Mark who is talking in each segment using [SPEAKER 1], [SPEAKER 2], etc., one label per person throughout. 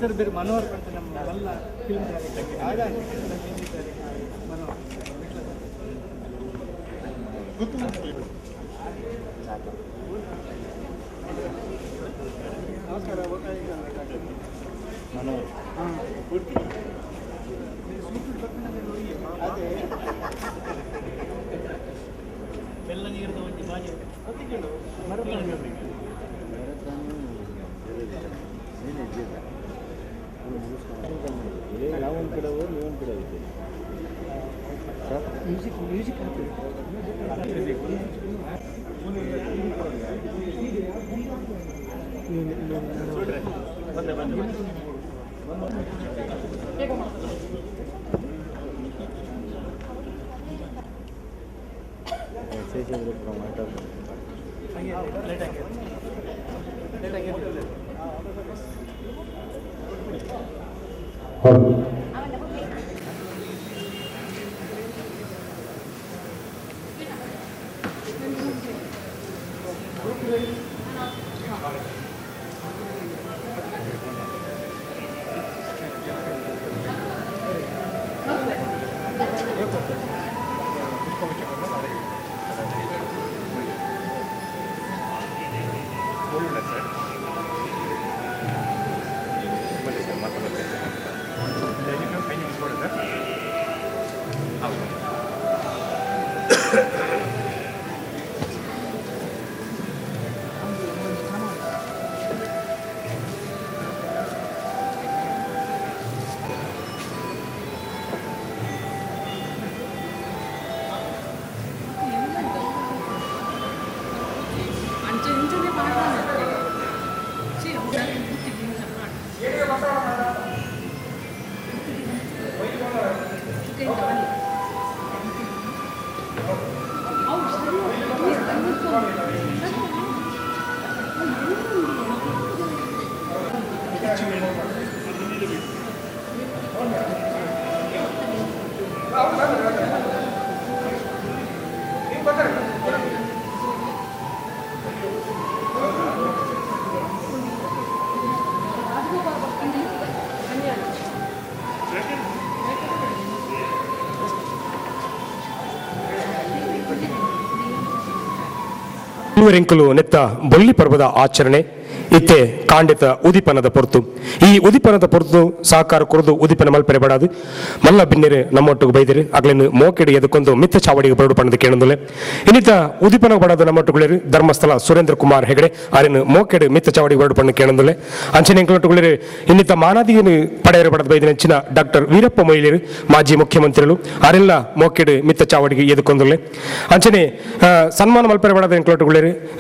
[SPEAKER 1] Sir ಬೇರೆ ಮನೋಹರ್ ಅಂತ ನಮ್ಮ ಎಲ್ಲ ಫಿಲ್ಮ್ ನಮಸ್ಕಾರ. ಮನೋಹರ್ ಅದೇ ಬೆಲ್ಲ ನೀರಿನ ಒಂದು ಬಾಜಿ ಕೇಳು ನಾವೊಂದು ಕಡೆ ಹೋಗಿ ನೀವೊಂದು ಕಡೆ ಹೋಗ್ತೀವಿ. ಮ್ಯೂಸಿಕ್
[SPEAKER 2] ರೆಂಕಲು ನೆತ್ತ ಬೊಳ್ಳಿ ಪರ್ವದ ಆಚರಣೆ ಇತ್ತೆ ಕಾಂಡಿತ ಉದಿಪನದ ಪೊರ್ತು ಈ ಉದಿಪನದ ಪೊರ್ತು ಸಹಕಾರ ಕುರಿದು ಉದಿಪನ ಮಲ್ಪರೆ ಬಡಾದು ಮಲ್ಲ ಬಿನ್ನೆರೆ ನಮ್ಮೊಟ್ಟಿಗೆ ಬೈದಿರಿ ಅಗ್ಲೇನು ಮೋಕೆಡೆ ಎದಕ್ಕೊಂದು ಮಿತ್ತ ಚಾವಡಿಗೆ ಬರಡು ಪಣದ ಕೇಳಂದುಲೆ ಇನ್ನಿತ ಉದಿಪನ ಬಡಾದ ನಮ್ಮೊಟ್ಟಿಗೆ ಧರ್ಮಸ್ಥಳ ಸುರೇಂದ್ರ ಕುಮಾರ್ ಹೆಗಡೆ ಅರೇನು ಮೋಕೆಡೆ ಮಿತ್ತ ಚಾವಡಿಗೆ ಬರಡು ಪಣ ಕೇಳಂದುಲೆ ಅಂಚನೆ ಎಂಕಲೊಟ್ಟಿಗೆ ಇನ್ನಿತ ಮಾನಾದಿಯನ್ನು ಪಡೆಯರು ಬಡದ ಬೈದಿನ ಹೆಚ್ಚಿನ ಡಾಕ್ಟರ್ ವೀರಪ್ಪ ಮೊಯ್ಲಿರು ಮಾಜಿ ಮುಖ್ಯಮಂತ್ರಿಗಳು ಅರೆಲ್ಲ ಮೋಕೆಡೆ ಮಿತ್ತ ಚಾವಡಿಗೆ ಎದಕ್ಕೊಂದುಲೆ ಅಂಚನೆ ಸನ್ಮಾನ ಮಲ್ಪರೆ ಬಡದ ಎಂಕಲೊಟ್ಟಿಗೆ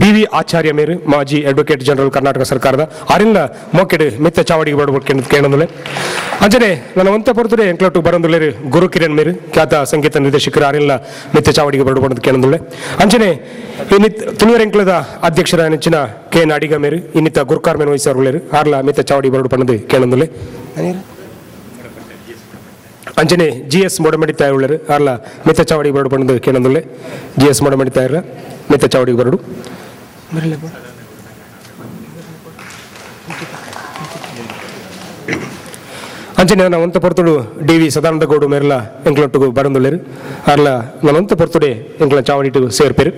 [SPEAKER 2] ಬಿ.ವಿ. ಆಚಾರ್ಯ ಮೇರು ಮಾಜಿ ಅಡ್ವೊಕೇಟ್ ಜನರಲ್ ಕರ್ನಾಟಕ ಸರ್ಕಾರದ ಅರಿಲ್ಲ ಮೋಕೆಡೆ ಮಿತ್ತ ಚಾವಡಿಗೆ ಬಡಬಿಟ್ಟು ಕೇಳಂದುಲೆ ಅಂಜನೆ ನನ್ನ ಒಂತ ಪೊರ್ತುಡೆ ಎಂಕ್ಲೊಟ್ಟು ಬರಂದುಲೆ ಗುರು ಕಿರಣ್ ಮೇರು ಖ್ಯಾತ ಸಂಗೀತ ನಿರ್ದೇಶಕರು ಅರಿಲ್ಲ ಮಿತ್ತ ಚಾವಡಿಗೆ ಬಡಬಂದು ಕೇಳಂದುಲೆ ಅಂಜನೆ ಇನ್ನಿತ್ ತುಳುವರ್ ಎಂಕ್ಲದ ಅಧ್ಯಕ್ಷರ ನೆಚ್ಚಿನ ಕೆ ನಾಡಿಗ ಮೇರು ಇನ್ನಿತ ಗುರುಕಾರ್ಮೆನ್ ವಹಿಸರುಲೇರು ಆರ್ಲ ಮಿತ್ತ ಚಾವಡಿ ಬರಡು ಪಣದು ಕೇಳಂದುಲೆ ಅಂಜನೆ GS ಮೊಡಮಡಿ ತಾಯುಳ್ಳರು ಆರ್ಲ ಮಿತ್ತ ಚಾವಡಿಗೆ ಬರಡು ಪಣದು ಕೇಳಂದುಲೆ GS ಮೊಡಮಡಿ ತಾಯರ ಮಿತ್ತ ಚಾವಡಿಗೆ ಬರಡು ಅಂಚನೆ ನಾನು ಒಂತ ಪೊರ್ತುಡು DV ಸದಾನಂದ ಗೌಡು ಮೇರೆಲ್ಲ ಎಂಕ್ಲೊಟ್ಟಿಗೂ ಬರಂದುಳ್ಳೇರು ಅರ್ಲ ನಾನು ಒಂತ ಪೊರ್ತುಡೆ ಎಂಕ್ಲ ಚಾವಡಿಟು ಸೇರ್ಪೇರು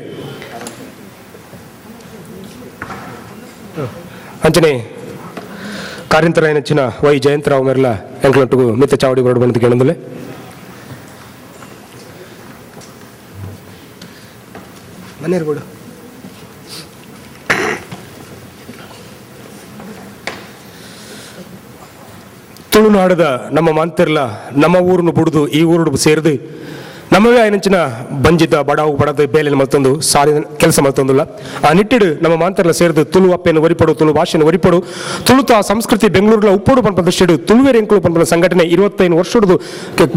[SPEAKER 2] ಅಂಚನೆ ಕಾರ್ಯಂತರ ನೆಚ್ಚಿನ ವೈ ಜಯಂತರಾವ್ ಮೇರೆಲ್ಲ ಎಂಕ್ಲೊಟ್ಟಿಗೂ ಮಿತ್ತ ಚಾವಡಿ ಬರಡು ಬಂದು ಕೇಳಂದುಲೆ ಮನೇರ್ಬೋಡು ತುಳುನಾಡದ ನಮ್ಮ ಮಾಂತಿರ್ಲ ನಮ್ಮ ಊರನ್ನು ಬಿಡುದು ಈ ಊರು ಸೇರಿದು ನಮ್ಮವೇ ಆಯ್ನಂಚಿನ ಬಂಜಿದ್ದ ಬಡಾವು ಬಡದ ಬೇಲೆ ಮಲ್ತೊಂದು ಸಾರಿನ ಕೆಲಸ ಮಲ್ತೊಂದಿಲ್ಲ ಆ ನಿಟ್ಟಿಡು ನಮ್ಮ ಮಾಂತರ್ಲ ಸೇರಿದು ತುಳು ಅಪ್ಪೆಯನ್ನು ಒರಿಪಡು ತುಳು ಭಾಷೆಯನ್ನು ಒರಿಪಡು ತುಳುತ ಸಂಸ್ಕೃತಿ ಬೆಂಗಳೂರಿನ ಉಪ್ಪೋಡು ಪಂಪದಷ್ಟು ತುಳುವೇರು ಎಂಕುಳು ಪಂಪದ ಸಂಘಟನೆ 25 ವರ್ಷದ್ದು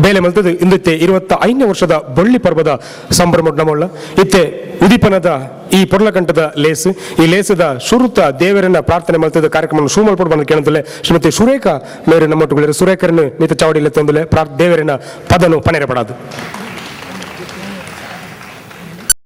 [SPEAKER 2] ಬೇಲೆ ಮಲ್ತದು ಇಂದತ್ತೆ 25ನೇ ವರ್ಷದ ಬಳ್ಳಿ ಪರ್ವದ ಸಂಭ್ರಮ ನಮ್ಮಲ್ಲ ಇತ್ತೆ ಉದಿಪನದ ಈ ಪೊರ್ಲಕಂಠದ ಲೇಸು ಈ ಲೇಸದ ಶುರುತ ದೇವರನ್ನ ಪ್ರಾರ್ಥನೆ ಮಾಡ್ತಿದ್ದ ಕಾರ್ಯಕ್ರಮ ಶೂ ಮಲ್ಪಡು ಬಂದು ಕೇಳಂತಲೆ ಶ್ರೀಮತಿ ಸುರೇಖಾ ಮೇರೆ ನಮ್ಮೊಟ್ಟಿಗೆ ಸುರೇಖರನ್ನು ಮಿತ ಚಾವಡಿಯಲ್ಲಿ ತಂದಲೆ ದೇವರನ್ನ ಪದನು ಪನೆರೆ ಪಡಾದು.